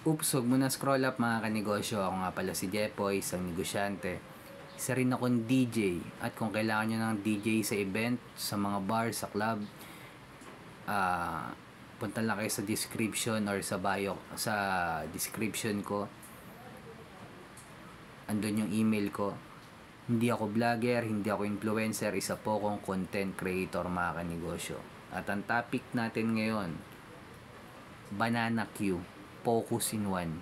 Oops, huwag mo na scroll up mga kanegosyo. Ako nga pala si Jepoy, isang negosyante. Isa rin akong DJ. At kung kailangan nyo ng DJ sa event, sa mga bar, sa club, punta lang kayo sa description or sa bio, sa description ko. Andun yung email ko. Hindi ako vlogger, hindi ako influencer, isa po akong content creator mga kanegosyo. At ang topic natin ngayon, Banana Q, focus in one.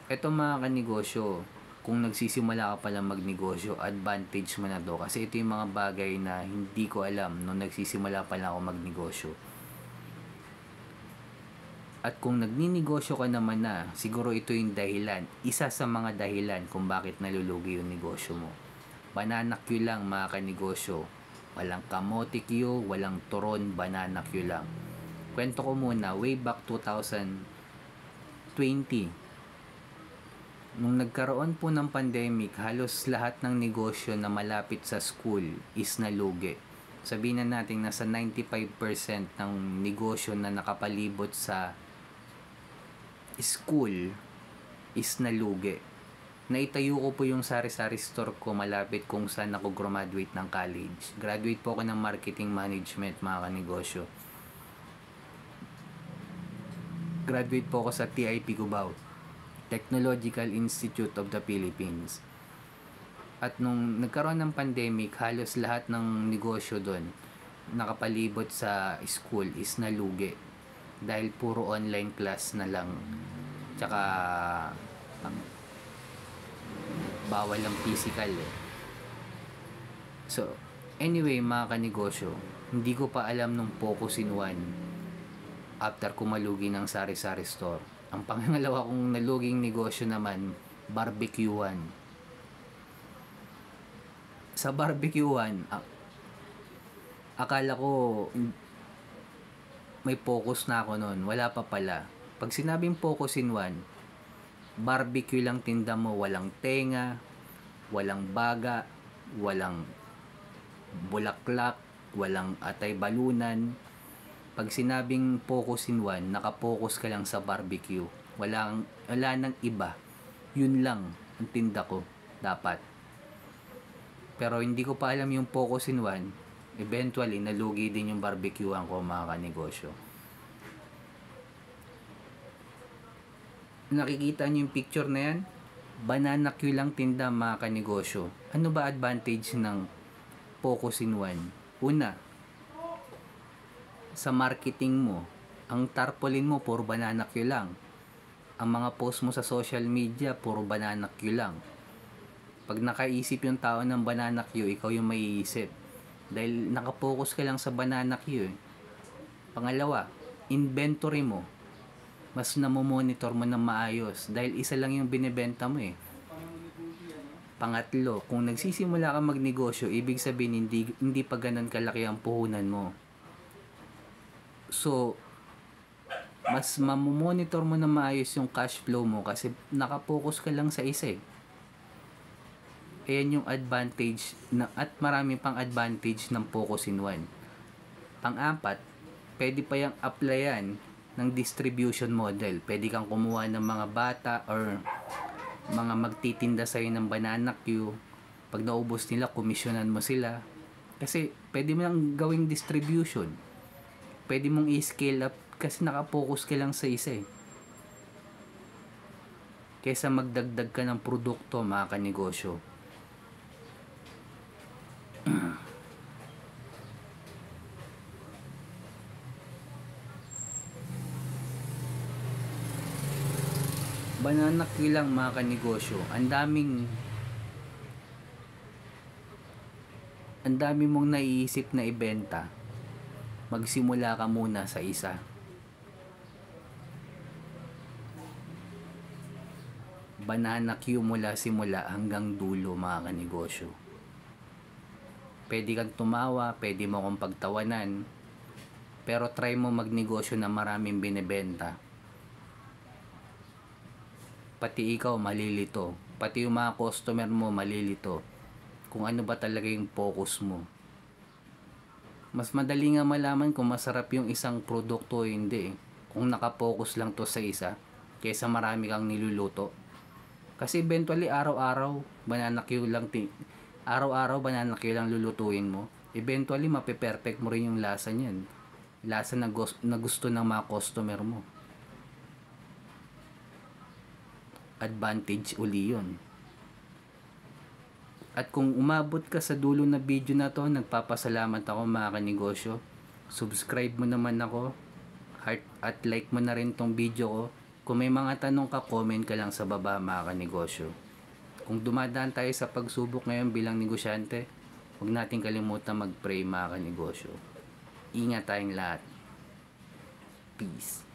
Ito mga kanegosyo, kung nagsisimula ka pala magnegosyo, advantage mo na to. Kasi ito yung mga bagay na hindi ko alam nung nagsisimula pala ako magnegosyo. At kung nagninegosyo ka naman na, siguro ito yung dahilan. Isa sa mga dahilan kung bakit nalulugi yung negosyo mo. Banana Q lang mga kanegosyo. Walang kamote Q, walang turon, banana Q lang. Kwento ko muna, way back 2020, nung nagkaroon po ng pandemic, halos lahat ng negosyo na malapit sa school is nalugi. Sabihin na natin nasa 95% ng negosyo na nakapalibot sa school is nalugi. Naitayo ko po yung sari-sari store ko malapit kung saan ako graduate ng college. Graduate po ako ng marketing management mga kanegosyo. Graduate po ako sa TIP Cubao, Technological Institute of the Philippines. At nung nagkaroon ng pandemic, halos lahat ng negosyo doon nakapalibot sa school is nalugi. Dahil puro online class na lang. Tsaka bawal ang physical eh. So, anyway mga kanegosyo, hindi ko pa alam nung focus in one after kumalugi ng sari-sari store. Ang pangalawa kong naluging negosyo naman, barbecuean. Sa barbecuean, akala ko may focus na ako noon. Wala pa pala. Pag sinabing focus in one, barbecue lang tinda mo. Walang tenga, walang baga, walang bulaklak, walang atay balunan. Pag sinabing focus in one, nakapokus ka lang sa barbecue. Wala nang iba. Yun lang ang tinda ko dapat. Pero hindi ko pa alam yung focus in one. Eventually, nalugi din yung barbecuean ko mga kanegosyo. Nakikita niyo yung picture na yan? Banana Q lang tinda mga kanegosyo. Ano ba advantage ng focus in one? Una, sa marketing mo, ang tarpaulin mo puro banana Q lang. Ang mga post mo sa social media puro banana Q lang. Pag nakaisip yung tao ng banana Q, ikaw yung maiisip. Dahil nakapokus ka lang sa banana Q eh. Pangalawa, inventory mo. Mas namomonitor mo ng maayos. Dahil isa lang yung binibenta mo eh. Pangatlo, kung nagsisimula ka magnegosyo, ibig sabihin hindi pa ganun kalaki ang puhunan mo. So, mas mamomonitor mo na maayos yung cash flow mo kasi nakapokus ka lang sa isa eh. Ayan yung advantage at marami pang advantage ng focus in one. Pang-apat, pwede pa yung applyan ng distribution model. Pwede kang kumuha ng mga bata or mga magtitinda sa'yo ng banana Q. Pag naubos nila, komisyonan mo sila. Kasi pwede mo lang gawing distribution. Pwede mong i-scale up kasi nakapokus ka lang sa isa eh. Kesa magdagdag ka ng produkto mga kanegosyo. Banana Q lang mga kanegosyo. Ang dami mong naiisip na ibenta. Magsimula ka muna sa isa. Banana Q mula simula hanggang dulo mga kanegosyo. Pwede kang tumawa, pwede mo kong pagtawanan, pero try mo magnegosyo na maraming binibenta. Pati ikaw malilito. Pati yung mga customer mo malilito. Kung ano ba talaga yung focus mo. Mas madali nga malaman kung masarap yung isang produkto o hindi. kung nakapokus lang to sa isa kaysa marami kang niluluto. Kasi eventually araw-araw banana Q lang araw-araw banana Q lang lulutuin mo. Eventually mape-perfect mo rin yung lasa niyan. Lasa na gusto ng mga customer mo. Advantage uli yun. At kung umabot ka sa dulo na video na to, nagpapasalamat ako mga kanegosyo. Subscribe mo naman ako, heart at like mo na rin tong video ko. Kung may mga tanong ka, comment ka lang sa baba mga kanegosyo. Kung dumadaan tayo sa pagsubok ngayon bilang negosyante, huwag natin kalimutan mag-pray mga kanegosyo. Ingat tayong lahat. Peace.